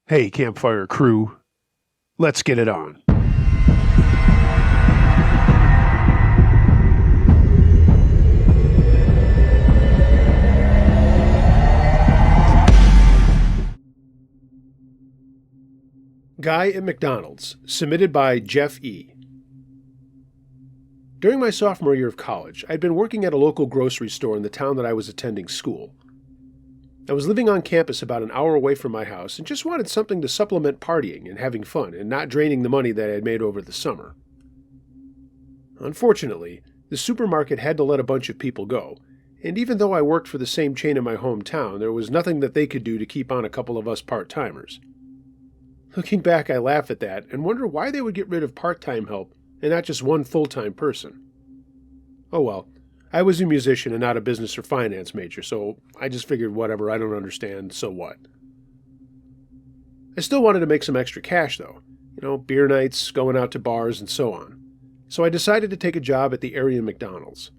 Hey, Campfire crew, let's get it on. Guy at McDonald's, submitted by Jeff E. During my sophomore year of college, I'd been working at a local grocery store in the town that I was attending school. I was living on campus about an hour away from my house and just wanted something to supplement partying and having fun and not draining the money that I had made over the summer. Unfortunately, the supermarket had to let a bunch of people go, and even though I worked for the same chain in my hometown, there was nothing that they could do to keep on a couple of us part-timers. Looking back, I laugh at that and wonder why they would get rid of part-time help and not just one full-time person. Oh well, I was a musician and not a business or finance major, so I just figured whatever, I don't understand, so what. I still wanted to make some extra cash though, beer nights, going out to bars, and so on. So I decided to take a job at the area McDonald's.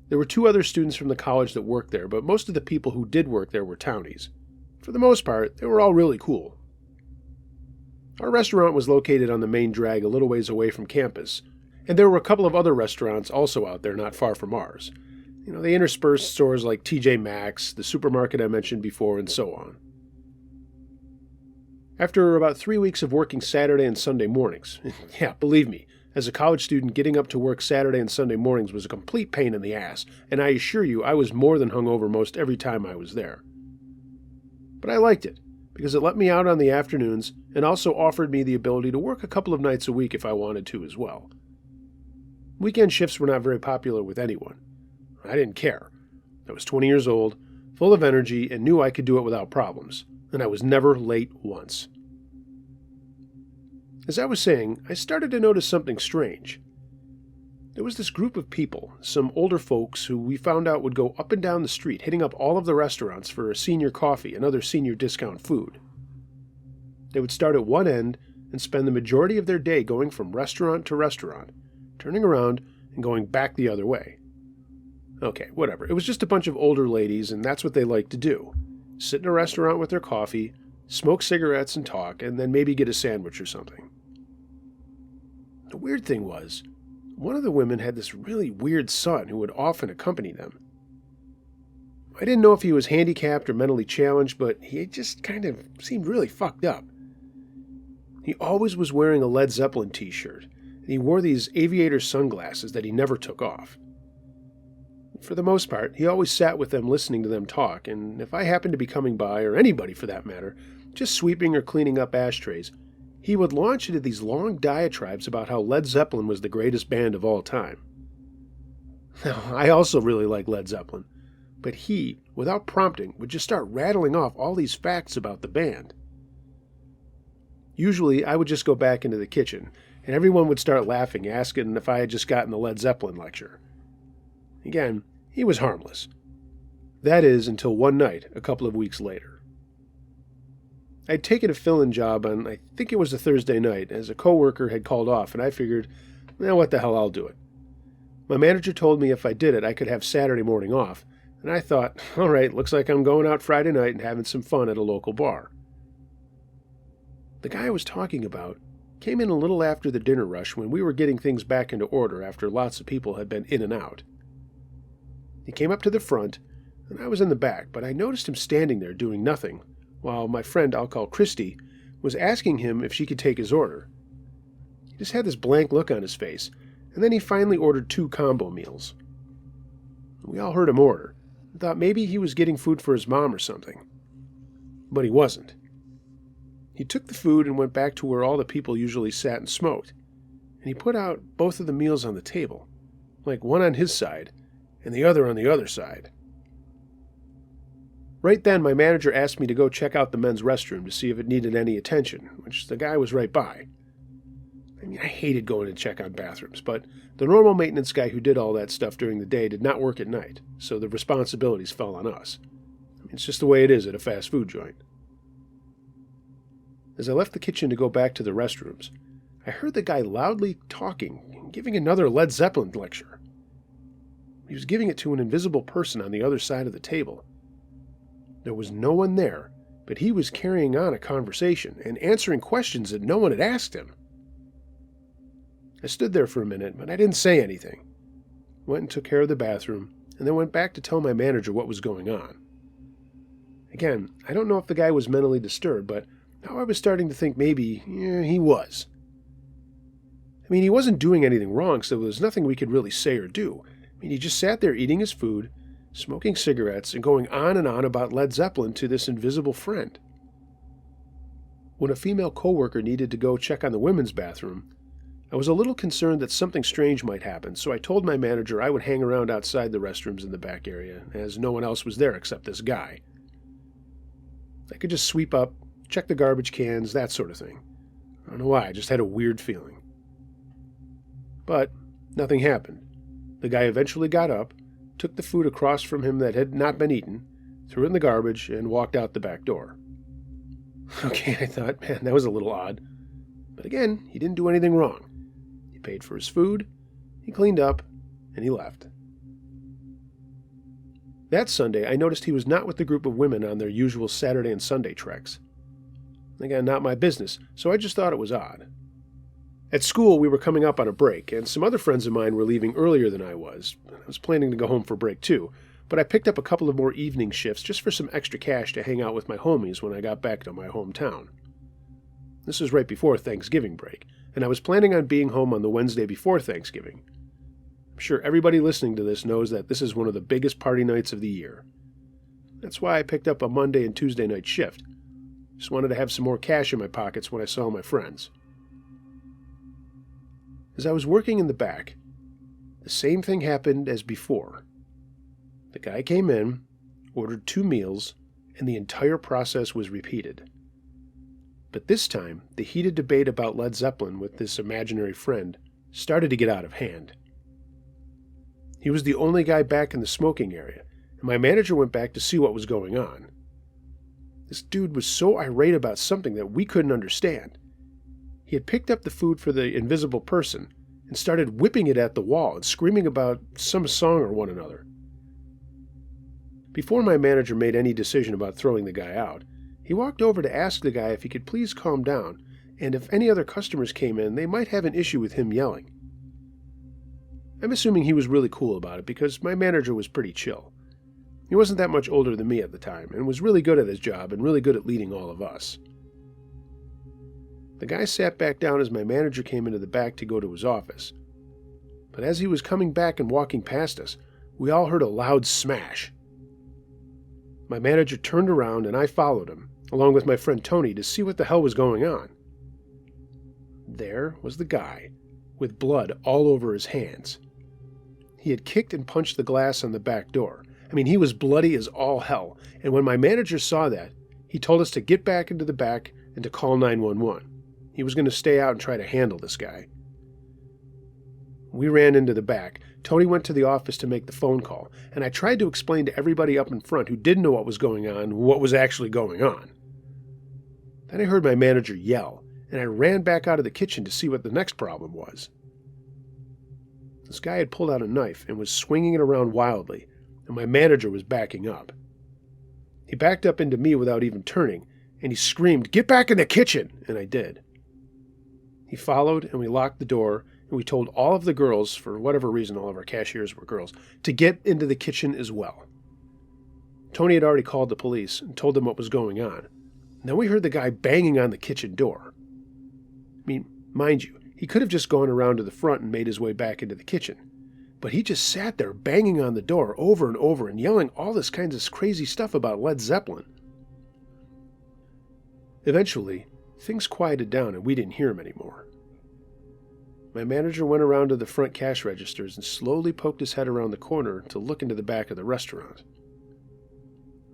There were 2 other students from the college that worked there, but most of the people who did work there were townies. For the most part, they were all really cool. Our restaurant was located on the main drag a little ways away from campus, and there were a couple of other restaurants also out there not far from ours. They interspersed stores like TJ Maxx, the supermarket I mentioned before, and so on. After about 3 weeks of working Saturday and Sunday mornings, yeah, believe me, as a college student, getting up to work Saturday and Sunday mornings was a complete pain in the ass, and I assure you I was more than hungover most every time I was there. But I liked it, because it let me out on the afternoons and also offered me the ability to work a couple of nights a week if I wanted to as well. Weekend shifts were not very popular with anyone. I didn't care. I was 20 years old, full of energy, and knew I could do it without problems, and I was never late once. As I was saying, I started to notice something strange. There was this group of people, some older folks who we found out would go up and down the street hitting up all of the restaurants for a senior coffee and other senior discount food. They would start at one end and spend the majority of their day going from restaurant to restaurant, turning around and going back the other way. Okay, whatever. It was just a bunch of older ladies, and that's what they liked to do. Sit in a restaurant with their coffee, smoke cigarettes and talk, and then maybe get a sandwich or something. The weird thing was, one of the women had this really weird son who would often accompany them. I didn't know if he was handicapped or mentally challenged, but he just kind of seemed really fucked up. He always was wearing a Led Zeppelin t-shirt, and he wore these aviator sunglasses that he never took off. For the most part, he always sat with them listening to them talk, and if I happened to be coming by, or anybody for that matter, just sweeping or cleaning up ashtrays, he would launch into these long diatribes about how Led Zeppelin was the greatest band of all time. Now, I also really like Led Zeppelin, but he, without prompting, would just start rattling off all these facts about the band. Usually, I would just go back into the kitchen, and everyone would start laughing, asking if I had just gotten the Led Zeppelin lecture. Again, he was harmless. That is, until one night, a couple of weeks later. I'd taken a fill-in job on, I think it was a Thursday night, as a coworker had called off, and I figured, what the hell, I'll do it. My manager told me if I did it, I could have Saturday morning off, and I thought, all right, looks like I'm going out Friday night and having some fun at a local bar. The guy I was talking about came in a little after the dinner rush when we were getting things back into order after lots of people had been in and out. He came up to the front, and I was in the back, but I noticed him standing there doing nothing, while my friend, I'll call Christy, was asking him if she could take his order. He just had this blank look on his face, and then he finally ordered 2 combo meals. We all heard him order, and thought maybe he was getting food for his mom or something. But he wasn't. He took the food and went back to where all the people usually sat and smoked, and he put out both of the meals on the table, like one on his side, and the other on the other side. Right then, my manager asked me to go check out the men's restroom to see if it needed any attention, which the guy was right by. I hated going to check on bathrooms, but the normal maintenance guy who did all that stuff during the day did not work at night, so the responsibilities fell on us. It's just the way it is at a fast food joint. As I left the kitchen to go back to the restrooms, I heard the guy loudly talking and giving another Led Zeppelin lecture. He was giving it to an invisible person on the other side of the table. There was no one there, but he was carrying on a conversation and answering questions that no one had asked him. I stood there for a minute, but I didn't say anything. Went and took care of the bathroom, and then went back to tell my manager what was going on. Again, I don't know if the guy was mentally disturbed, but now I was starting to think maybe he was. I mean, he wasn't doing anything wrong, so there was nothing we could really say or do. I mean, he just sat there eating his food, smoking cigarettes, and going on and on about Led Zeppelin to this invisible friend. When a female coworker needed to go check on the women's bathroom, I was a little concerned that something strange might happen, so I told my manager I would hang around outside the restrooms in the back area, as no one else was there except this guy. I could just sweep up, check the garbage cans, that sort of thing. I don't know why, I just had a weird feeling. But nothing happened. The guy eventually got up, took the food across from him that had not been eaten, threw it in the garbage, and walked out the back door. Okay, I thought, man, that was a little odd. But again, he didn't do anything wrong. He paid for his food, he cleaned up, and he left. That Sunday, I noticed he was not with the group of women on their usual Saturday and Sunday treks. Again, not my business, so I just thought it was odd. At school, we were coming up on a break, and some other friends of mine were leaving earlier than I was. I was planning to go home for break too, but I picked up a couple of more evening shifts just for some extra cash to hang out with my homies when I got back to my hometown. This was right before Thanksgiving break, and I was planning on being home on the Wednesday before Thanksgiving. I'm sure everybody listening to this knows that this is one of the biggest party nights of the year. That's why I picked up a Monday and Tuesday night shift. Just wanted to have some more cash in my pockets when I saw my friends. As I was working in the back, the same thing happened as before. The guy came in, ordered 2 meals, and the entire process was repeated. But this time, the heated debate about Led Zeppelin with this imaginary friend started to get out of hand. He was the only guy back in the smoking area, and my manager went back to see what was going on. This dude was so irate about something that we couldn't understand. He had picked up the food for the invisible person and started whipping it at the wall and screaming about some song or one another. Before my manager made any decision about throwing the guy out, he walked over to ask the guy if he could please calm down, and if any other customers came in, they might have an issue with him yelling. I'm assuming he was really cool about it because my manager was pretty chill. He wasn't that much older than me at the time and was really good at his job and really good at leading all of us. The guy sat back down as my manager came into the back to go to his office. But as he was coming back and walking past us, we all heard a loud smash. My manager turned around and I followed him, along with my friend Tony, to see what the hell was going on. There was the guy, with blood all over his hands. He had kicked and punched the glass on the back door. I mean, he was bloody as all hell, and when my manager saw that, he told us to get back into the back and to call 911. He was going to stay out and try to handle this guy. We ran into the back. Tony went to the office to make the phone call, and I tried to explain to everybody up in front who didn't know what was going on what was actually going on. Then I heard my manager yell, and I ran back out of the kitchen to see what the next problem was. This guy had pulled out a knife and was swinging it around wildly, and my manager was backing up. He backed up into me without even turning, and he screamed, "Get back in the kitchen!" And I did. He followed, and we locked the door, and we told all of the girls, for whatever reason all of our cashiers were girls, to get into the kitchen as well. Tony had already called the police and told them what was going on. And then we heard the guy banging on the kitchen door. I mean, mind you, he could have just gone around to the front and made his way back into the kitchen. But he just sat there banging on the door over and over and yelling all this kinds of crazy stuff about Led Zeppelin. Eventually, things quieted down and we didn't hear him anymore. My manager went around to the front cash registers and slowly poked his head around the corner to look into the back of the restaurant.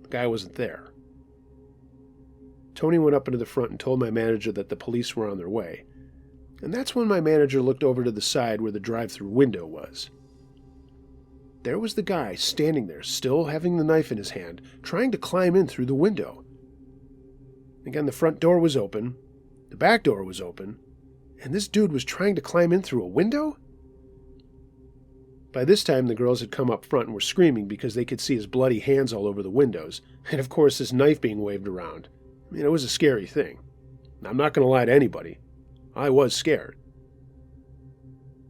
The guy wasn't there. Tony went up into the front and told my manager that the police were on their way. And that's when my manager looked over to the side where the drive-thru window was. There was the guy standing there, still having the knife in his hand, trying to climb in through the window. Again, the front door was open, the back door was open, and this dude was trying to climb in through a window? By this time, the girls had come up front and were screaming because they could see his bloody hands all over the windows, and of course his knife being waved around. It was a scary thing. I'm not going to lie to anybody. I was scared.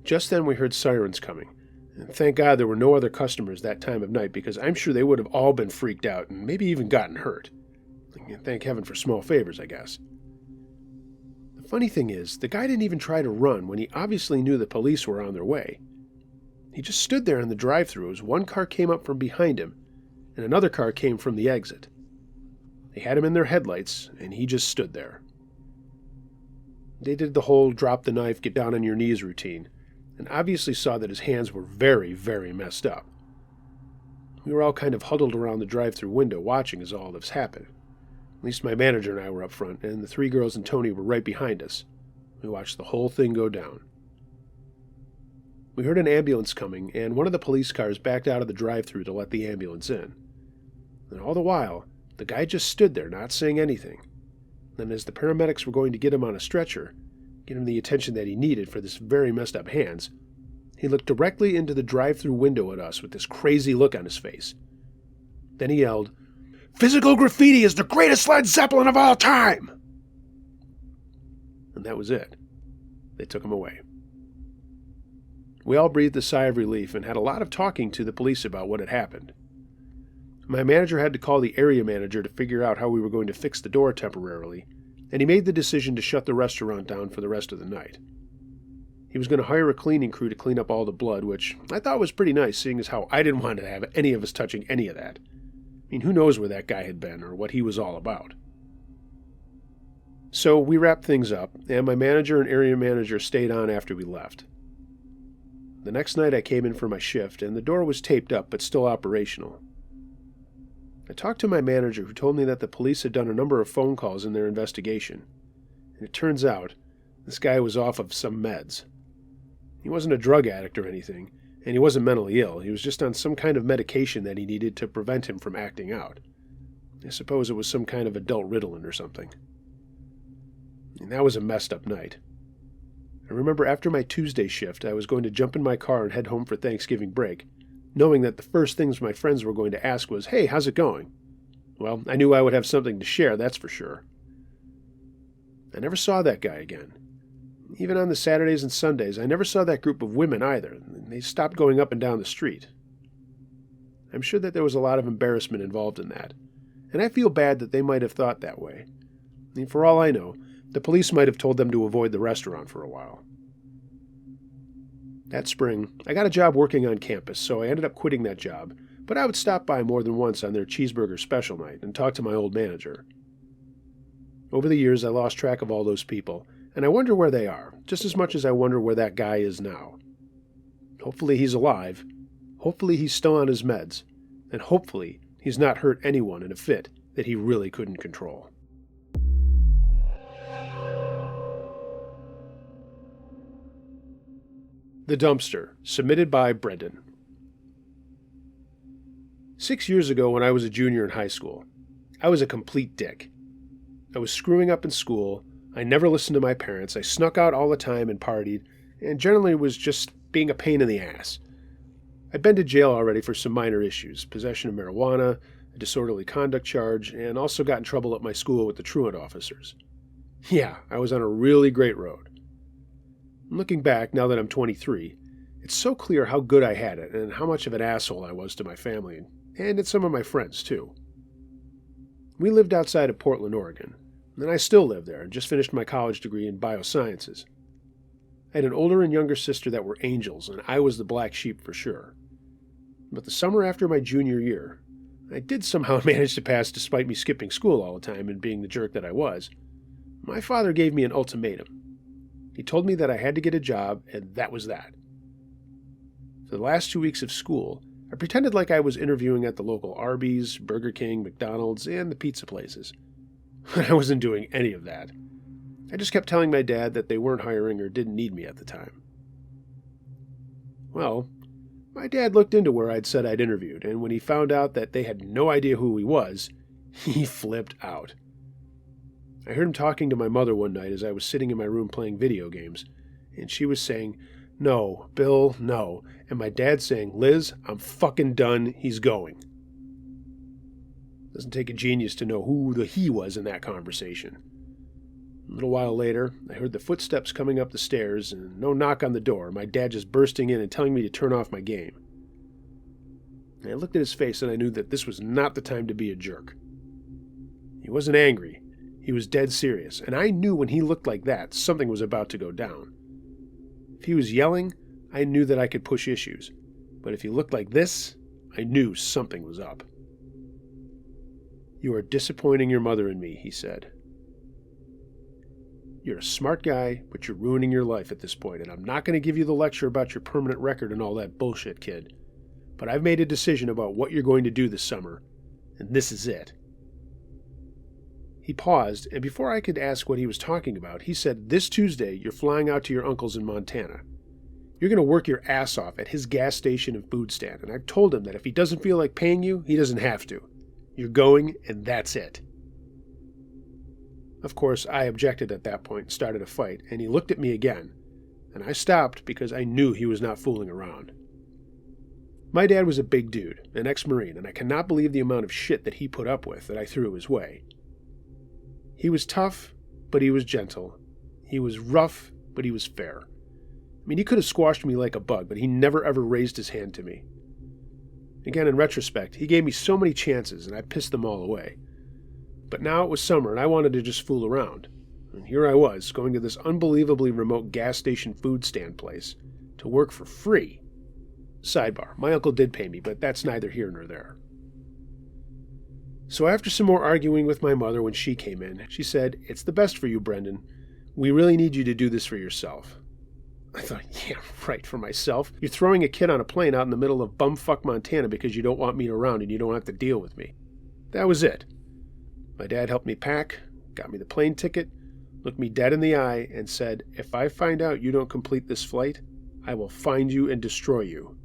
Just then we heard sirens coming, and thank God there were no other customers that time of night, because I'm sure they would have all been freaked out and maybe even gotten hurt. Thank heaven for small favors, I guess. The funny thing is, the guy didn't even try to run when he obviously knew the police were on their way. He just stood there in the drive-thru as one car came up from behind him, and another car came from the exit. They had him in their headlights, and he just stood there. They did the whole drop the knife, get down on your knees routine, and obviously saw that his hands were very, very messed up. We were all kind of huddled around the drive-thru window watching as all this happened. At least my manager and I were up front, and the three girls and Tony were right behind us. We watched the whole thing go down. We heard an ambulance coming, and one of the police cars backed out of the drive-thru to let the ambulance in. And all the while, the guy just stood there, not saying anything. Then as the paramedics were going to get him on a stretcher, get him the attention that he needed for this very messed up hands, he looked directly into the drive-thru window at us with this crazy look on his face. Then he yelled, "Physical graffiti is the greatest Led Zeppelin of all time!" And that was it. They took him away. We all breathed a sigh of relief and had a lot of talking to the police about what had happened. My manager had to call the area manager to figure out how we were going to fix the door temporarily, and he made the decision to shut the restaurant down for the rest of the night. He was going to hire a cleaning crew to clean up all the blood, which I thought was pretty nice, seeing as how I didn't want to have any of us touching any of that. Who knows where that guy had been or what he was all about. So we wrapped things up, and my manager and area manager stayed on after we left. The next night I came in for my shift, and the door was taped up but still operational. I talked to my manager, who told me that the police had done a number of phone calls in their investigation, and it turns out this guy was off of some meds. He wasn't a drug addict or anything, and he wasn't mentally ill. He was just on some kind of medication that he needed to prevent him from acting out. I suppose it was some kind of adult Ritalin or something. And that was a messed up night. I remember after my Tuesday shift, I was going to jump in my car and head home for Thanksgiving break, knowing that the first things my friends were going to ask was, "Hey, how's it going?" Well, I knew I would have something to share, that's for sure. I never saw that guy again. Even on the Saturdays and Sundays, I never saw that group of women either. They stopped going up and down the street. I'm sure that there was a lot of embarrassment involved in that, and I feel bad that they might have thought that way. For all I know, the police might have told them to avoid the restaurant for a while. That spring, I got a job working on campus, so I ended up quitting that job, but I would stop by more than once on their cheeseburger special night and talk to my old manager. Over the years, I lost track of all those people, and I wonder where they are, just as much as I wonder where that guy is now. Hopefully he's alive, hopefully he's still on his meds, and hopefully he's not hurt anyone in a fit that he really couldn't control. The Dumpster, submitted by Brendan. 6 years ago, when I was a junior in high school, I was a complete dick. I was screwing up in school, I never listened to my parents, I snuck out all the time and partied, and generally was just being a pain in the ass. I'd been to jail already for some minor issues, possession of marijuana, a disorderly conduct charge, and also got in trouble at my school with the truant officers. Yeah, I was on a really great road. Looking back, now that I'm 23, it's so clear how good I had it and how much of an asshole I was to my family, and to some of my friends, too. We lived outside of Portland, Oregon, and I still live there and just finished my college degree in biosciences. I had an older and younger sister that were angels, and I was the black sheep for sure. But the summer after my junior year, I did somehow manage to pass despite me skipping school all the time and being the jerk that I was. My father gave me an ultimatum. He told me that I had to get a job, and that was that. For the last 2 weeks of school, I pretended like I was interviewing at the local Arby's, Burger King, McDonald's, and the pizza places. I wasn't doing any of that. I just kept telling my dad that they weren't hiring or didn't need me at the time. Well, my dad looked into where I'd said I'd interviewed, and when he found out that they had no idea who he was, he flipped out. I heard him talking to my mother one night as I was sitting in my room playing video games, and she was saying, "No, Bill, no," and my dad saying, "Liz, I'm fucking done, he's going." Doesn't take a genius to know who the he was in that conversation. A little while later, I heard the footsteps coming up the stairs and no knock on the door, my dad just bursting in and telling me to turn off my game. I looked at his face and I knew that this was not the time to be a jerk. He wasn't angry. He was dead serious, and I knew when he looked like that, something was about to go down. If he was yelling, I knew that I could push issues. But if he looked like this, I knew something was up. "You are disappointing your mother and me," he said. "You're a smart guy, but you're ruining your life at this point, and I'm not going to give you the lecture about your permanent record and all that bullshit, kid. But I've made a decision about what you're going to do this summer, and this is it." He paused, and before I could ask what he was talking about, he said, "This Tuesday, you're flying out to your uncle's in Montana. You're going to work your ass off at his gas station and food stand, and I've told him that if he doesn't feel like paying you, he doesn't have to. You're going, and that's it." Of course, I objected at that point and started a fight, and he looked at me again, and I stopped because I knew he was not fooling around. My dad was a big dude, an ex-Marine, and I cannot believe the amount of shit that he put up with that I threw his way. He was tough, but he was gentle. He was rough, but he was fair. I mean, he could have squashed me like a bug, but he never ever raised his hand to me. Again, in retrospect, he gave me so many chances, and I pissed them all away. But now it was summer, and I wanted to just fool around. And here I was, going to this unbelievably remote gas station food stand place to work for free. Sidebar, my uncle did pay me, but that's neither here nor there. So after some more arguing with my mother when she came in, she said, "It's the best for you, Brendan. We really need you to do this for yourself." I thought, yeah, right, for myself. You're throwing a kid on a plane out in the middle of bumfuck Montana because you don't want me around and you don't have to deal with me. That was it. My dad helped me pack, got me the plane ticket, looked me dead in the eye, and said, "If I find out you don't complete this flight, I will find you and destroy you."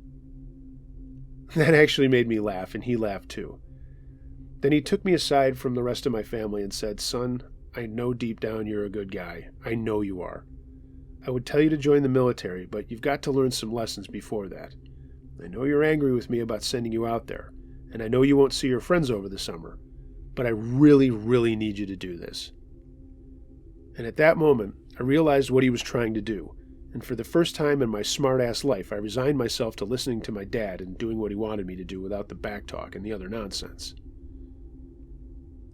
That actually made me laugh, and he laughed too. Then he took me aside from the rest of my family and said, "Son, I know deep down you're a good guy. I know you are. I would tell you to join the military, but you've got to learn some lessons before that. I know you're angry with me about sending you out there, and I know you won't see your friends over the summer, but I really, really need you to do this." And at that moment, I realized what he was trying to do, and for the first time in my smart-ass life, I resigned myself to listening to my dad and doing what he wanted me to do without the backtalk and the other nonsense.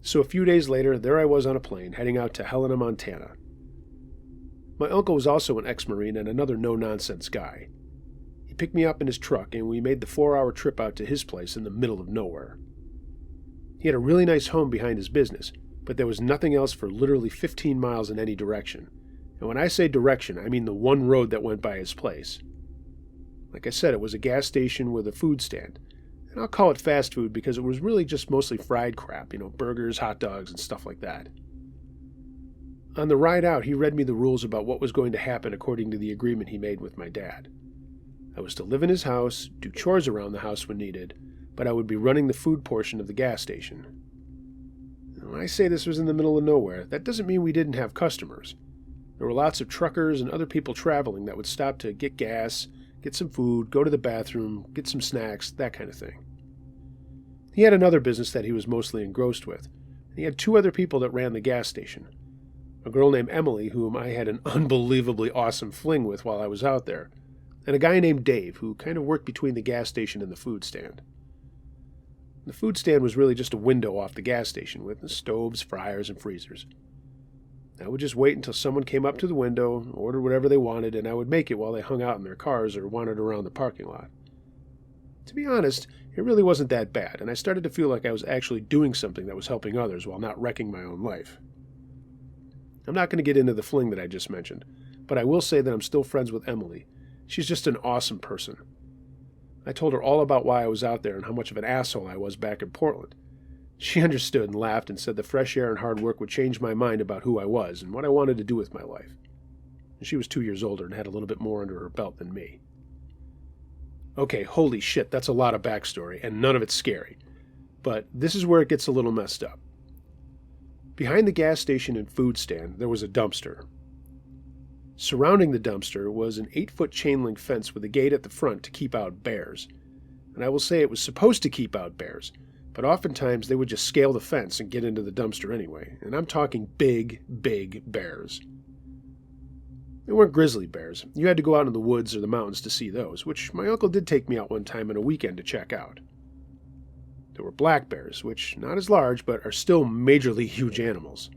So a few days later, there I was on a plane, heading out to Helena, Montana. My uncle was also an ex-Marine and another no-nonsense guy. He picked me up in his truck, and we made the 4-hour trip out to his place in the middle of nowhere. He had a really nice home behind his business, but there was nothing else for literally 15 miles in any direction. And when I say direction, I mean the one road that went by his place. Like I said, it was a gas station with a food stand. And I'll call it fast food because it was really just mostly fried crap, burgers, hot dogs, and stuff like that. On the ride out, he read me the rules about what was going to happen according to the agreement he made with my dad. I was to live in his house, do chores around the house when needed, but I would be running the food portion of the gas station. And when I say this was in the middle of nowhere, that doesn't mean we didn't have customers. There were lots of truckers and other people traveling that would stop to get gas, get some food, go to the bathroom, get some snacks, that kind of thing. He had another business that he was mostly engrossed with, and he had 2 other people that ran the gas station. A girl named Emily, whom I had an unbelievably awesome fling with while I was out there, and a guy named Dave, who kind of worked between the gas station and the food stand. The food stand was really just a window off the gas station with stoves, fryers, and freezers. I would just wait until someone came up to the window, ordered whatever they wanted, and I would make it while they hung out in their cars or wandered around the parking lot. To be honest, it really wasn't that bad, and I started to feel like I was actually doing something that was helping others while not wrecking my own life. I'm not going to get into the fling that I just mentioned, but I will say that I'm still friends with Emily. She's just an awesome person. I told her all about why I was out there and how much of an asshole I was back in Portland. She understood and laughed and said the fresh air and hard work would change my mind about who I was and what I wanted to do with my life. She was 2 years older and had a little bit more under her belt than me. Okay, holy shit, that's a lot of backstory, and none of it's scary. But this is where it gets a little messed up. Behind the gas station and food stand, there was a dumpster. Surrounding the dumpster was an 8-foot chain-link fence with a gate at the front to keep out bears. And I will say it was supposed to keep out bears, but but oftentimes they would just scale the fence and get into the dumpster anyway, and I'm talking big, big bears. They weren't grizzly bears. You had to go out in the woods or the mountains to see those, which my uncle did take me out one time on a weekend to check out. There were black bears, which not as large, but are still majorly huge animals.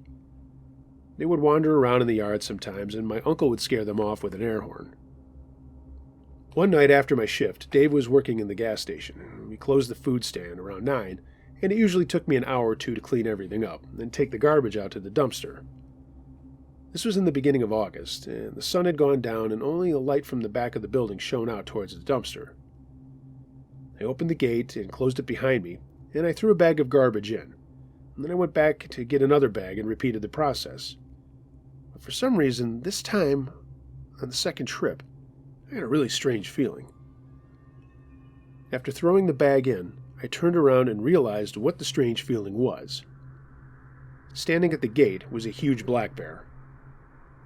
They would wander around in the yard sometimes, and my uncle would scare them off with an air horn. One night after my shift, Dave was working in the gas station. We closed the food stand around 9, and it usually took me an hour or two to clean everything up, and take the garbage out to the dumpster. This was in the beginning of August, and the sun had gone down, and only the light from the back of the building shone out towards the dumpster. I opened the gate and closed it behind me, and I threw a bag of garbage in. And then I went back to get another bag and repeated the process. But for some reason, this time, on the second trip, I had a really strange feeling. After throwing the bag in, I turned around and realized what the strange feeling was. Standing at the gate was a huge black bear.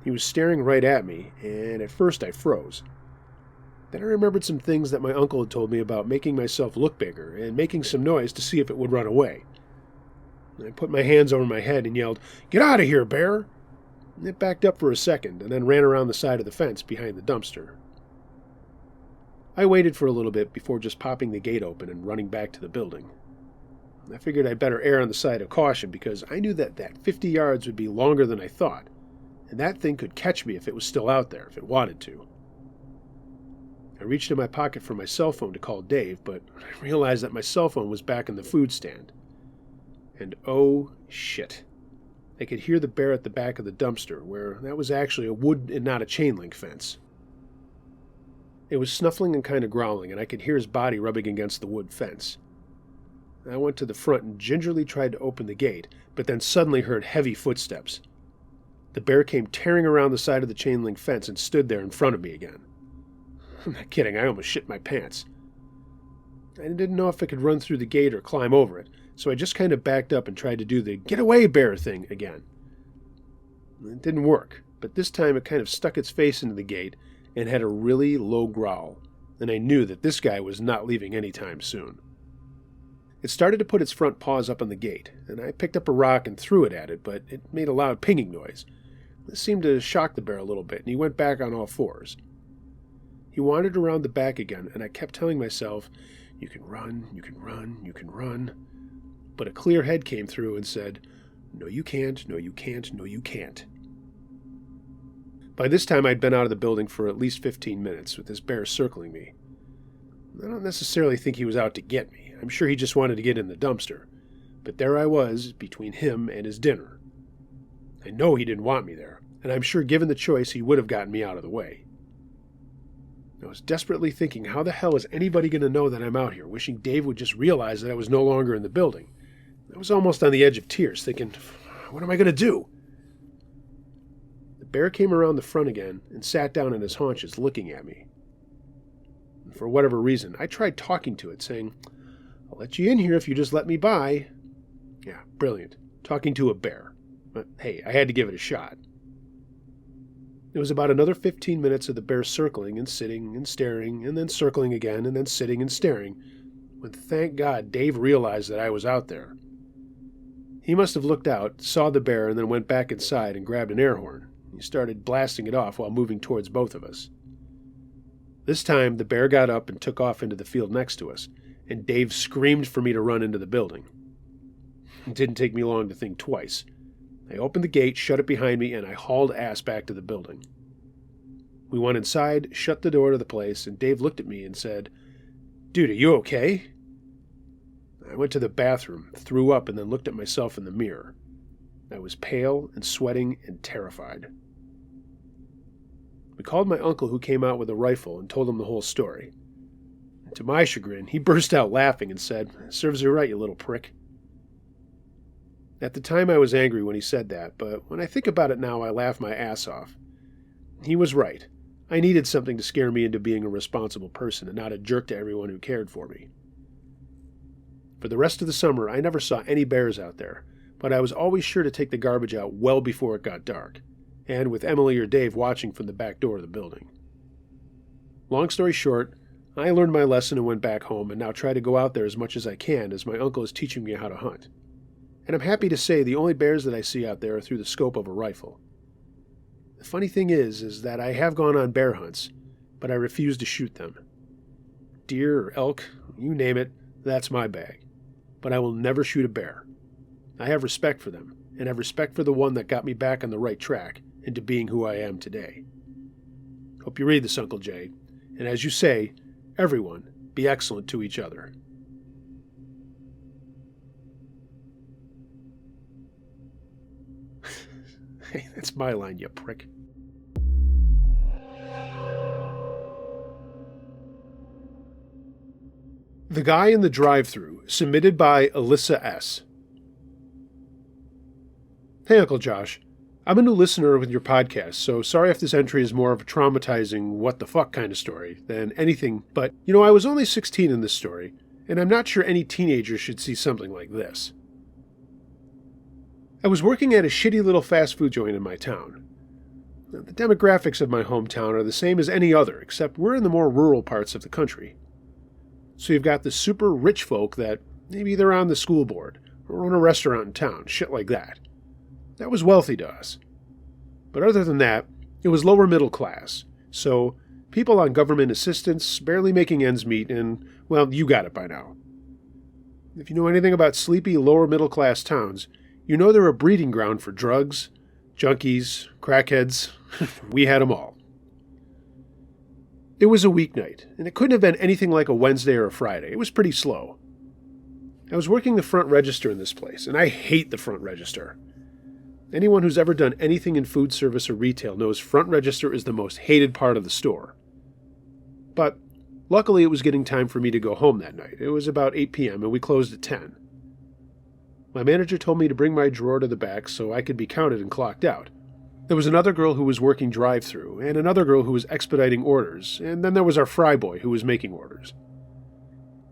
He was staring right at me, and at first I froze. Then I remembered some things that my uncle had told me about making myself look bigger and making some noise to see if it would run away. I put my hands over my head and yelled, "Get out of here, bear!" And it backed up for a second and then ran around the side of the fence behind the dumpster. I waited for a little bit before just popping the gate open and running back to the building. I figured I'd better err on the side of caution because I knew that 50 yards would be longer than I thought, and that thing could catch me if it was still out there, if it wanted to. I reached in my pocket for my cell phone to call Dave, but I realized that my cell phone was back in the food stand. And oh shit. I could hear the bear at the back of the dumpster, where that was actually a wood and not a chain link fence. It was snuffling and kind of growling, and I could hear his body rubbing against the wood fence. I went to the front and gingerly tried to open the gate, but then suddenly heard heavy footsteps. The bear came tearing around the side of the chain link fence and stood there in front of me again. I'm not kidding, I almost shit my pants. I didn't know if I could run through the gate or climb over it, so I just kind of backed up and tried to do the "get away, bear" thing again. It didn't work, but this time it kind of stuck its face into the gate and had a really low growl, and I knew that this guy was not leaving anytime soon. It started to put its front paws up on the gate, and I picked up a rock and threw it at it, but it made a loud pinging noise. This seemed to shock the bear a little bit, and he went back on all fours. He wandered around the back again, and I kept telling myself, "You can run, you can run, you can run." But a clear head came through and said, "No, you can't, no, you can't, no, you can't." By this time, I'd been out of the building for at least 15 minutes, with this bear circling me. I don't necessarily think he was out to get me. I'm sure he just wanted to get in the dumpster. But there I was, between him and his dinner. I know he didn't want me there, and I'm sure given the choice he would have gotten me out of the way. I was desperately thinking, how the hell is anybody going to know that I'm out here, wishing Dave would just realize that I was no longer in the building. I was almost on the edge of tears, thinking, what am I going to do? The bear came around the front again and sat down on his haunches, looking at me. And for whatever reason, I tried talking to it, saying, "I'll let you in here if you just let me by." Yeah, brilliant. Talking to a bear. But hey, I had to give it a shot. It was about another 15 minutes of the bear circling and sitting and staring, and then circling again, and then sitting and staring, when thank God Dave realized that I was out there. He must have looked out, saw the bear, and then went back inside and grabbed an air horn. He started blasting it off while moving towards both of us. This time, the bear got up and took off into the field next to us, and Dave screamed for me to run into the building. It didn't take me long to think twice. I opened the gate, shut it behind me, and I hauled ass back to the building. We went inside, shut the door to the place, and Dave looked at me and said, "Dude, are you okay?" I went to the bathroom, threw up, and then looked at myself in the mirror. I was pale and sweating and terrified. We called my uncle, who came out with a rifle, and told him the whole story. And to my chagrin, he burst out laughing and said, "Serves you right, you little prick." At the time I was angry when he said that, but when I think about it now, I laugh my ass off. He was right. I needed something to scare me into being a responsible person and not a jerk to everyone who cared for me. For the rest of the summer, I never saw any bears out there, but I was always sure to take the garbage out well before it got dark, and with Emily or Dave watching from the back door of the building. Long story short, I learned my lesson and went back home, and now try to go out there as much as I can, as my uncle is teaching me how to hunt. And I'm happy to say the only bears that I see out there are through the scope of a rifle. The funny thing is that I have gone on bear hunts, but I refuse to shoot them. Deer or elk, you name it, that's my bag. But I will never shoot a bear. I have respect for them, and have respect for the one that got me back on the right track into being who I am today. Hope you read this, Uncle Jay, and as you say, everyone be excellent to each other. Hey, that's my line, you prick. The Guy in the Drive-Thru, submitted by Alyssa S. Hey, Uncle Josh. I'm a new listener with your podcast, so sorry if this entry is more of a traumatizing what the fuck kind of story than anything, but, I was only 16 in this story, and I'm not sure any teenager should see something like this. I was working at a shitty little fast food joint in my town. The demographics of my hometown are the same as any other, except we're in the more rural parts of the country. So you've got the super rich folk that maybe they're on the school board, or own a restaurant in town, shit like that. That was wealthy to us. But other than that, it was lower middle class, so people on government assistance, barely making ends meet, and, well, you got it by now. If you know anything about sleepy lower middle class towns, you know they're a breeding ground for drugs, junkies, crackheads. We had them all. It was a weeknight, and it couldn't have been anything like a Wednesday or a Friday. It was pretty slow. I was working the front register in this place, and I hate the front register. Anyone who's ever done anything in food service or retail knows front register is the most hated part of the store. But luckily it was getting time for me to go home that night. It was about 8 p.m. and we closed at 10. My manager told me to bring my drawer to the back so I could be counted and clocked out. There was another girl who was working drive-thru, and another girl who was expediting orders, and then there was our fry boy who was making orders.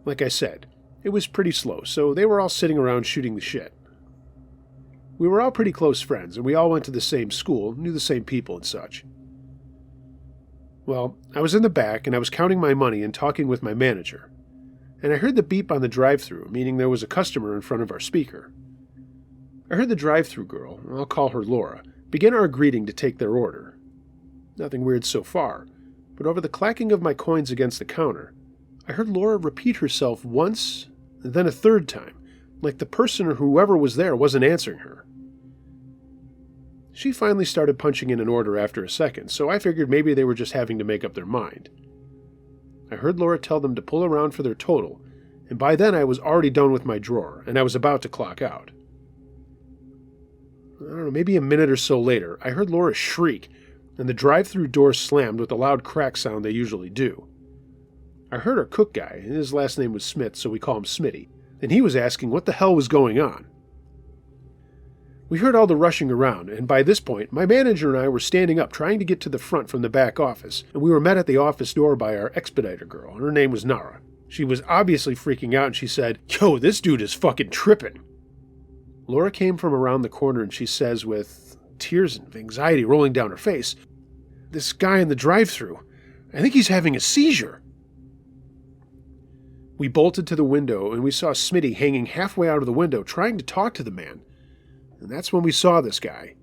Like I said, it was pretty slow, so they were all sitting around shooting the shit. We were all pretty close friends, and we all went to the same school, knew the same people and such. Well, I was in the back, and I was counting my money and talking with my manager, and I heard the beep on the drive-thru, meaning there was a customer in front of our speaker. I heard the drive-thru girl, I'll call her Laura, begin our greeting to take their order. Nothing weird so far, but over the clacking of my coins against the counter, I heard Laura repeat herself once, and then a third time, like the person or whoever was there wasn't answering her. She finally started punching in an order after a second, so I figured maybe they were just having to make up their mind. I heard Laura tell them to pull around for their total, and by then I was already done with my drawer, and I was about to clock out. I don't know, maybe a minute or so later, I heard Laura shriek, and the drive-thru doors slammed with the loud crack sound they usually do. I heard our cook guy, and his last name was Smith, so we call him Smitty, and he was asking what the hell was going on. We heard all the rushing around, and by this point, my manager and I were standing up trying to get to the front from the back office, and we were met at the office door by our expediter girl, and her name was Nara. She was obviously freaking out, and she said, "Yo, this dude is fucking tripping." Laura came from around the corner, and she says, with tears and anxiety rolling down her face, "This guy in the drive-thru, I think he's having a seizure." We bolted to the window, and we saw Smitty hanging halfway out of the window trying to talk to the man. And that's when we saw this guy.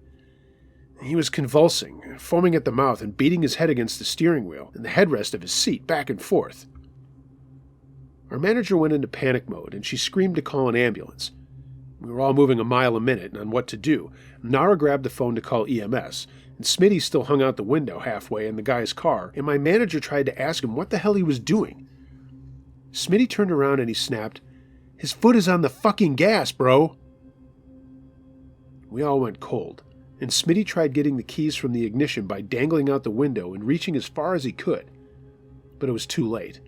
He was convulsing, foaming at the mouth, and beating his head against the steering wheel and the headrest of his seat back and forth. Our manager went into panic mode, and she screamed to call an ambulance. We were all moving a mile a minute on what to do. Nara grabbed the phone to call EMS, and Smitty still hung out the window halfway in the guy's car, and my manager tried to ask him what the hell he was doing. Smitty turned around and he snapped, "His foot is on the fucking gas, bro!" We all went cold, and Smitty tried getting the keys from the ignition by dangling out the window and reaching as far as he could. But it was too late.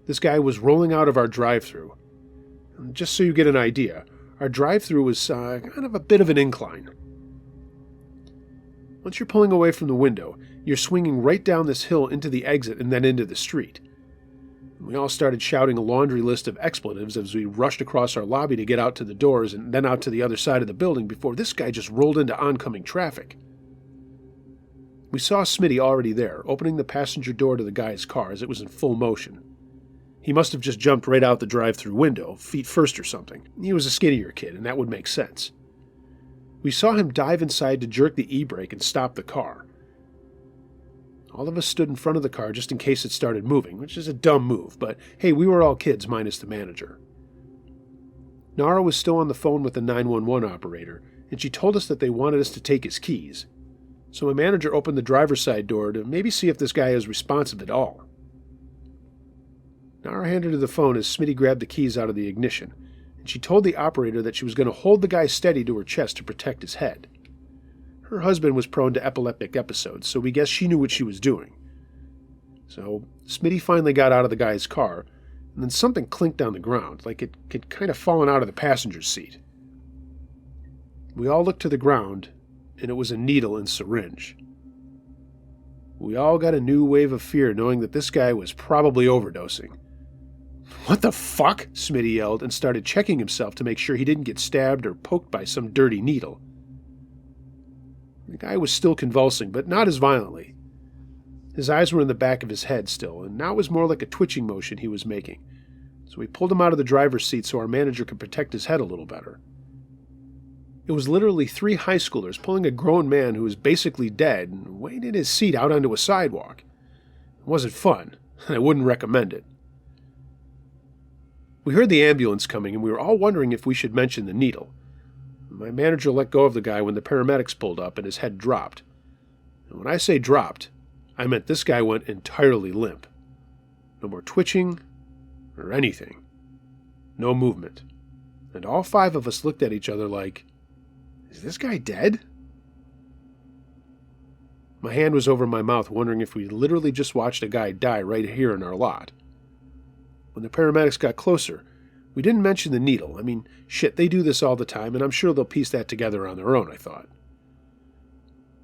This guy was rolling out of our drive-thru. Just so you get an idea, our drive-thru was kind of a bit of an incline. Once you're pulling away from the window, you're swinging right down this hill into the exit and then into the street. We all started shouting a laundry list of expletives as we rushed across our lobby to get out to the doors and then out to the other side of the building before this guy just rolled into oncoming traffic. We saw Smitty already there, opening the passenger door to the guy's car as it was in full motion. He must have just jumped right out the drive-thru window, feet first or something. He was a skinnier kid, and that would make sense. We saw him dive inside to jerk the e-brake and stop the car. All of us stood in front of the car just in case it started moving, which is a dumb move, but hey, we were all kids minus the manager. Nara was still on the phone with the 911 operator, and she told us that they wanted us to take his keys. So my manager opened the driver's side door to maybe see if this guy is responsive at all. Nara handed her the phone as Smitty grabbed the keys out of the ignition, and she told the operator that she was going to hold the guy steady to her chest to protect his head. Her husband was prone to epileptic episodes, so we guessed she knew what she was doing. So Smitty finally got out of the guy's car, and then something clinked on the ground, like it had kind of fallen out of the passenger's seat. We all looked to the ground, and it was a needle and syringe. We all got a new wave of fear knowing that this guy was probably overdosing. "What the fuck?" Smitty yelled and started checking himself to make sure he didn't get stabbed or poked by some dirty needle. The guy was still convulsing, but not as violently. His eyes were in the back of his head still, and now it was more like a twitching motion he was making. So we pulled him out of the driver's seat so our manager could protect his head a little better. It was literally 3 high schoolers pulling a grown man who was basically dead and weighing in his seat out onto a sidewalk. It wasn't fun, and I wouldn't recommend it. We heard the ambulance coming, and we were all wondering if we should mention the needle. My manager let go of the guy when the paramedics pulled up and his head dropped. And when I say dropped, I meant this guy went entirely limp. No more twitching or anything. No movement. And all 5 of us looked at each other like, is this guy dead? My hand was over my mouth, wondering if we literally just watched a guy die right here in our lot. When the paramedics got closer, we didn't mention the needle. I mean, shit, they do this all the time, and I'm sure they'll piece that together on their own, I thought.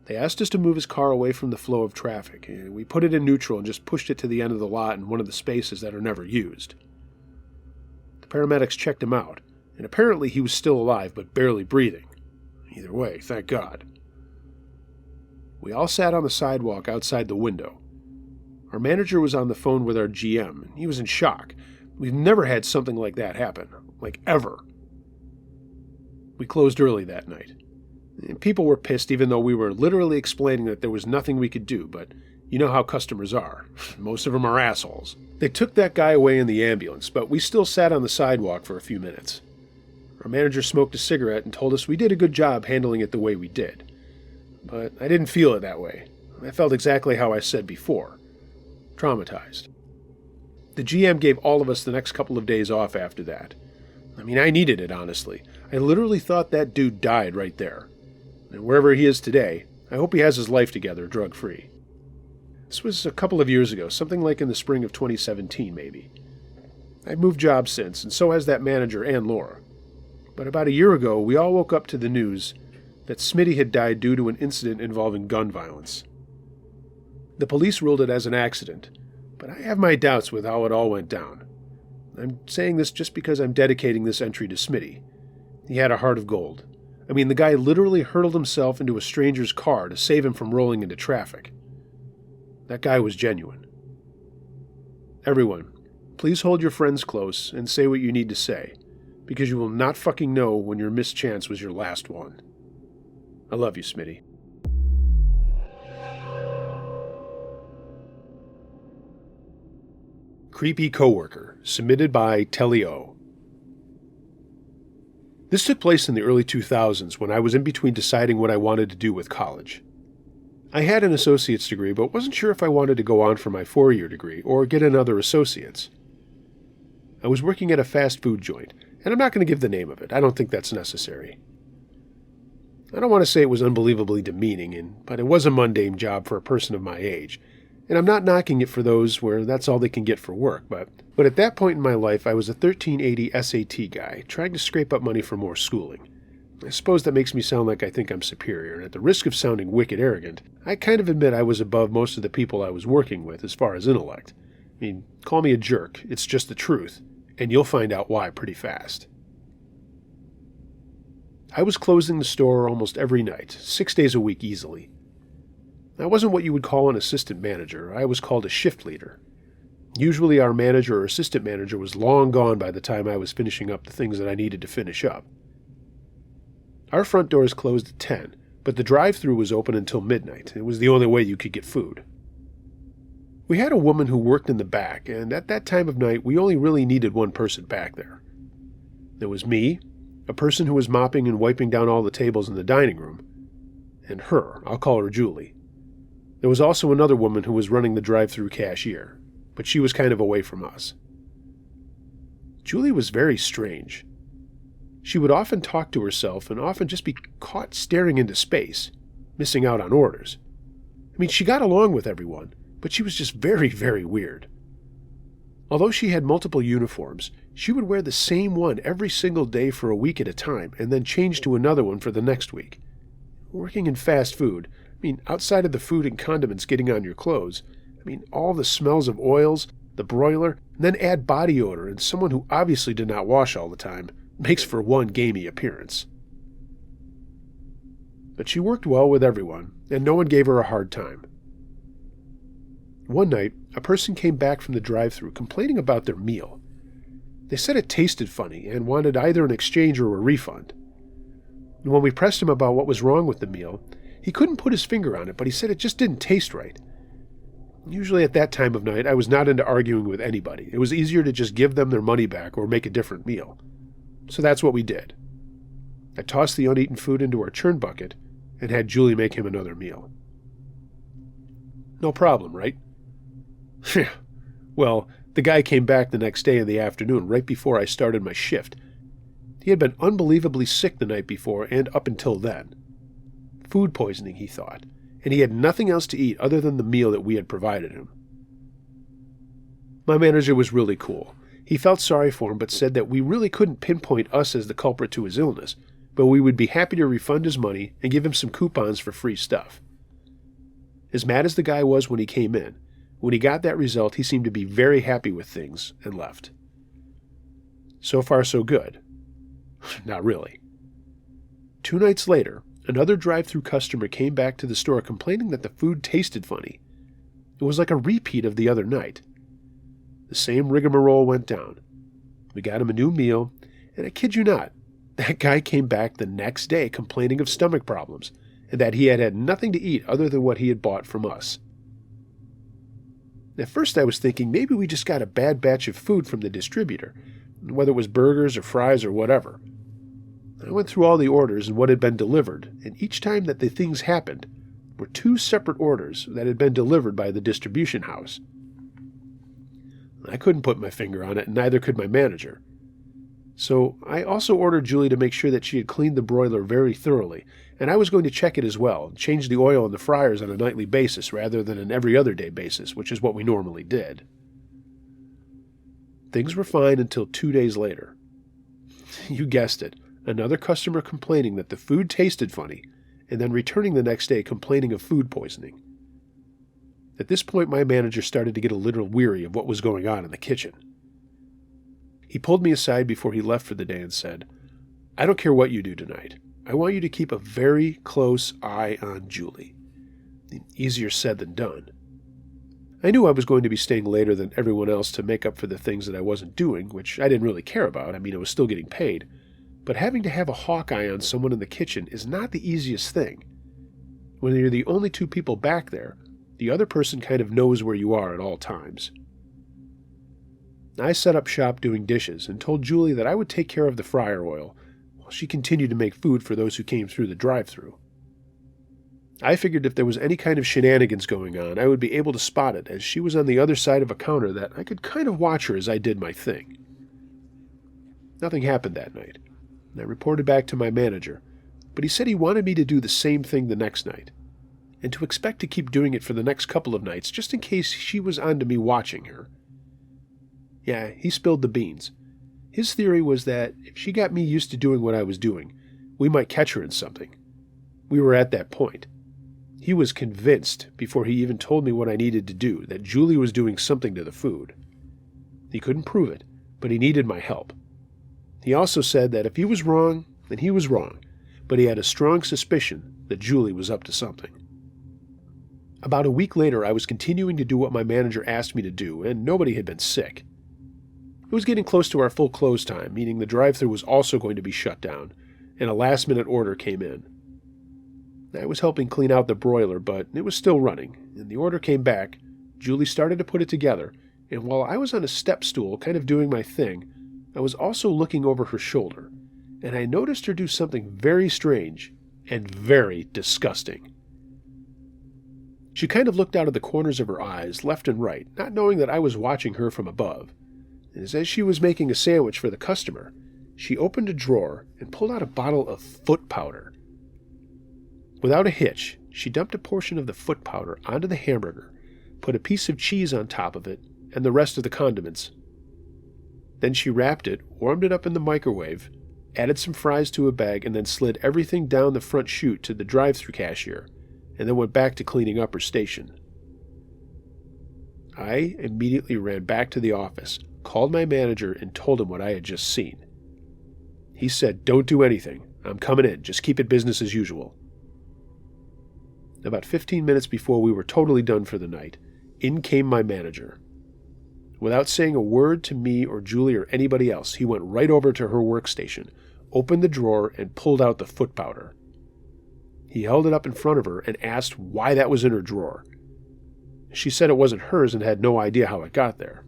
They asked us to move his car away from the flow of traffic, and we put it in neutral and just pushed it to the end of the lot in one of the spaces that are never used. The paramedics checked him out, and apparently he was still alive but barely breathing. Either way, thank God. We all sat on the sidewalk outside the window. Our manager was on the phone with our GM, and he was in shock. We've never had something like that happen. Like, ever. We closed early that night. And people were pissed even though we were literally explaining that there was nothing we could do, but you know how customers are. Most of them are assholes. They took that guy away in the ambulance, but we still sat on the sidewalk for a few minutes. Our manager smoked a cigarette and told us we did a good job handling it the way we did. But I didn't feel it that way. I felt exactly how I said before. Traumatized. The GM gave all of us the next couple of days off after that. I mean, I needed it, honestly. I literally thought that dude died right there. And wherever he is today, I hope he has his life together, drug-free. This was a couple of years ago, something like in the spring of 2017, maybe. I've moved jobs since, and so has that manager and Laura. But about a year ago, we all woke up to the news that Smitty had died due to an incident involving gun violence. The police ruled it as an accident, but I have my doubts with how it all went down. I'm saying this just because I'm dedicating this entry to Smitty. He had a heart of gold. I mean, the guy literally hurled himself into a stranger's car to save him from rolling into traffic. That guy was genuine. Everyone, please hold your friends close and say what you need to say, because you will not fucking know when your missed chance was your last one. I love you, Smitty. Creepy Coworker, submitted by Telly-O. This took place in the early 2000s when I was in between deciding what I wanted to do with college. I had an associate's degree, but wasn't sure if I wanted to go on for my 4-year degree or get another associate's. I was working at a fast food joint, and I'm not going to give the name of it. I don't think that's necessary. I don't want to say it was unbelievably demeaning, but it was a mundane job for a person of my age, and I'm not knocking it for those where that's all they can get for work, but at that point in my life, I was a 1380 SAT guy, trying to scrape up money for more schooling. I suppose that makes me sound like I think I'm superior, and at the risk of sounding wicked arrogant, I kind of admit I was above most of the people I was working with as far as intellect. I mean, call me a jerk, it's just the truth, and you'll find out why pretty fast. I was closing the store almost every night, 6 days a week easily. I wasn't what you would call an assistant manager. I was called a shift leader. Usually our manager or assistant manager was long gone by the time I was finishing up the things that I needed to finish up. Our front doors closed at 10, but the drive-thru was open until midnight. It was the only way you could get food. We had a woman who worked in the back, and at that time of night, we only really needed one person back there. There was me, a person who was mopping and wiping down all the tables in the dining room, and her, I'll call her Julie. There was also another woman who was running the drive-thru cashier, but she was kind of away from us. Julie was very strange. She would often talk to herself and often just be caught staring into space, missing out on orders. I mean, she got along with everyone, but she was just very, very weird. Although she had multiple uniforms, she would wear the same one every single day for a week at a time and then change to another one for the next week. Working in fast food, outside of the food and condiments getting on your clothes, all the smells of oils, the broiler, and then add body odor and someone who obviously did not wash all the time, makes for one gamey appearance. But she worked well with everyone, and no one gave her a hard time. One night, a person came back from the drive-thru complaining about their meal. They said it tasted funny and wanted either an exchange or a refund. And when we pressed him about what was wrong with the meal, he couldn't put his finger on it, but he said it just didn't taste right. Usually at that time of night, I was not into arguing with anybody. It was easier to just give them their money back or make a different meal. So that's what we did. I tossed the uneaten food into our churn bucket and had Julie make him another meal. No problem, right? Well, the guy came back the next day in the afternoon, right before I started my shift. He had been unbelievably sick the night before and up until then. Food poisoning, he thought, and he had nothing else to eat other than the meal that we had provided him. My manager was really cool. He felt sorry for him but said that we really couldn't pinpoint us as the culprit to his illness, but we would be happy to refund his money and give him some coupons for free stuff. As mad as the guy was when he came in, when he got that result, he seemed to be very happy with things and left. So far, so good. Not really. 2 nights later, another drive-thru customer came back to the store complaining that the food tasted funny. It was like a repeat of the other night. The same rigmarole went down. We got him a new meal, and I kid you not, that guy came back the next day complaining of stomach problems, and that he had had nothing to eat other than what he had bought from us. At first I was thinking maybe we just got a bad batch of food from the distributor, whether it was burgers or fries or whatever. I went through all the orders and what had been delivered, and each time that the things happened were 2 separate orders that had been delivered by the distribution house. I couldn't put my finger on it, and neither could my manager. So I also ordered Julie to make sure that she had cleaned the broiler very thoroughly, and I was going to check it as well, and change the oil in the fryers on a nightly basis rather than an every other day basis, which is what we normally did. Things were fine until 2 days later. You guessed it, another customer complaining that the food tasted funny, and then returning the next day complaining of food poisoning. At this point, my manager started to get a little weary of what was going on in the kitchen. He pulled me aside before he left for the day and said, "I don't care what you do tonight. I want you to keep a very close eye on Julie." Easier said than done. I knew I was going to be staying later than everyone else to make up for the things that I wasn't doing, which I didn't really care about. I was still getting paid. But having to have a hawk eye on someone in the kitchen is not the easiest thing. When you're the only 2 people back there, the other person kind of knows where you are at all times. I set up shop doing dishes and told Julie that I would take care of the fryer oil while she continued to make food for those who came through the drive-thru. I figured if there was any kind of shenanigans going on, I would be able to spot it, as she was on the other side of a counter that I could kind of watch her as I did my thing. Nothing happened that night, and I reported back to my manager, but he said he wanted me to do the same thing the next night, and to expect to keep doing it for the next couple of nights just in case she was on to me watching her. Yeah, he spilled the beans. His theory was that if she got me used to doing what I was doing, we might catch her in something. We were at that point. He was convinced, before he even told me what I needed to do, that Julie was doing something to the food. He couldn't prove it, but he needed my help. He also said that if he was wrong, then he was wrong, but he had a strong suspicion that Julie was up to something. About a week later, I was continuing to do what my manager asked me to do, and nobody had been sick. It was getting close to our full close time, meaning the drive-thru was also going to be shut down, and a last-minute order came in. I was helping clean out the broiler, but it was still running, and the order came back. Julie started to put it together, and while I was on a step stool, kind of doing my thing, I was also looking over her shoulder, and I noticed her do something very strange and very disgusting. She kind of looked out of the corners of her eyes, left and right, not knowing that I was watching her from above. And as she was making a sandwich for the customer, she opened a drawer and pulled out a bottle of foot powder. Without a hitch, she dumped a portion of the foot powder onto the hamburger, put a piece of cheese on top of it, and the rest of the condiments. Then she wrapped it, warmed it up in the microwave, added some fries to a bag, and then slid everything down the front chute to the drive-thru cashier, and then went back to cleaning up her station. I immediately ran back to the office, called my manager, and told him what I had just seen. He said, "Don't do anything. I'm coming in. Just keep it business as usual." About 15 minutes before we were totally done for the night, in came my manager. Without saying a word to me or Julie or anybody else, he went right over to her workstation, opened the drawer, and pulled out the foot powder. He held it up in front of her and asked why that was in her drawer. She said it wasn't hers and had no idea how it got there.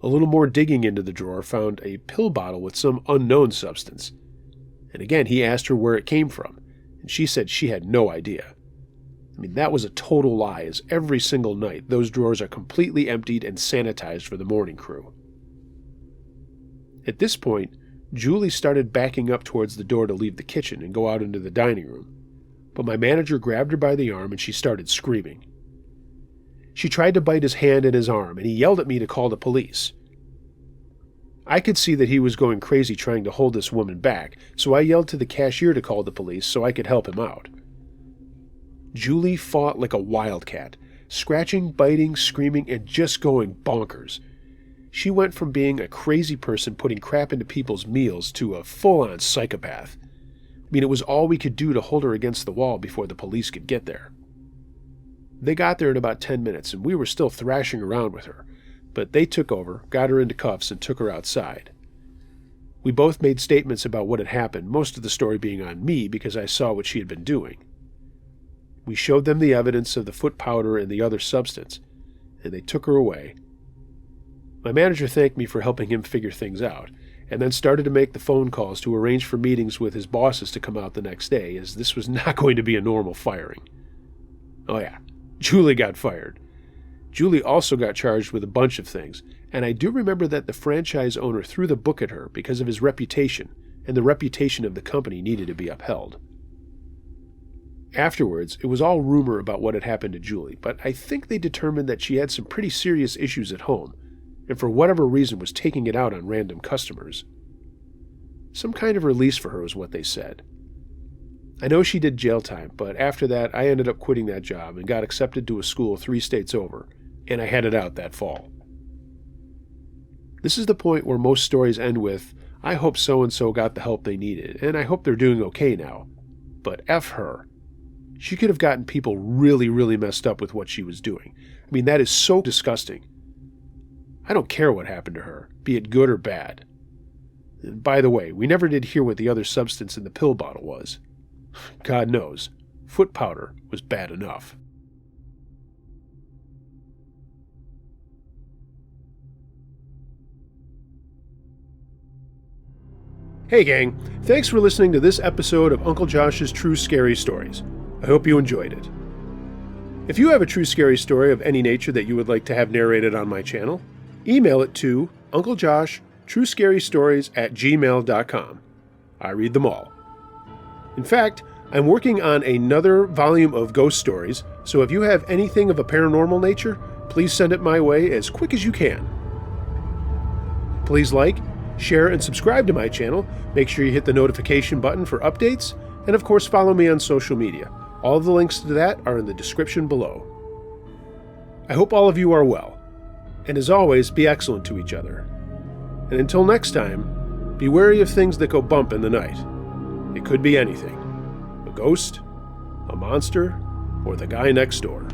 A little more digging into the drawer found a pill bottle with some unknown substance. And again, he asked her where it came from, and she said she had no idea. I mean, that was a total lie, as every single night those drawers are completely emptied and sanitized for the morning crew. At this point, Julie started backing up towards the door to leave the kitchen and go out into the dining room, but my manager grabbed her by the arm and she started screaming. She tried to bite his hand and his arm, and he yelled at me to call the police. I could see that he was going crazy trying to hold this woman back, so I yelled to the cashier to call the police so I could help him out. Julie fought like a wildcat, scratching, biting, screaming, and just going bonkers. She went from being a crazy person putting crap into people's meals to a full-on psychopath. I mean, it was all we could do to hold her against the wall before the police could get there. They got there in about 10 minutes, and we were still thrashing around with her, but they took over, got her into cuffs, and took her outside. We both made statements about what had happened, most of the story being on me because I saw what she had been doing. We showed them the evidence of the foot powder and the other substance, and they took her away. My manager thanked me for helping him figure things out, and then started to make the phone calls to arrange for meetings with his bosses to come out the next day, as this was not going to be a normal firing. Oh yeah, Julie got fired. Julie also got charged with a bunch of things, and I do remember that the franchise owner threw the book at her because of his reputation, and the reputation of the company needed to be upheld. Afterwards, it was all rumor about what had happened to Julie, but I think they determined that she had some pretty serious issues at home, and for whatever reason was taking it out on random customers. Some kind of release for her was what they said. I know she did jail time, but after that I ended up quitting that job and got accepted to a school 3 states over, and I headed out that fall. This is the point where most stories end with, "I hope so-and-so got the help they needed, and I hope they're doing okay now." But F her. She could have gotten people really, really messed up with what she was doing. I mean, that is so disgusting. I don't care what happened to her, be it good or bad. And by the way, we never did hear what the other substance in the pill bottle was. God knows, foot powder was bad enough. Hey gang, thanks for listening to this episode of Uncle Josh's True Scary Stories. I hope you enjoyed it. If you have a true scary story of any nature that you would like to have narrated on my channel, email it to unclejoshtruescarystories@gmail.com. I read them all. In fact, I'm working on another volume of ghost stories, so if you have anything of a paranormal nature, please send it my way as quick as you can. Please like, share, and subscribe to my channel. Make sure you hit the notification button for updates, and of course follow me on social media. All of the links to that are in the description below. I hope all of you are well, and as always, be excellent to each other. And until next time, be wary of things that go bump in the night. It could be anything. A ghost, a monster, or the guy next door.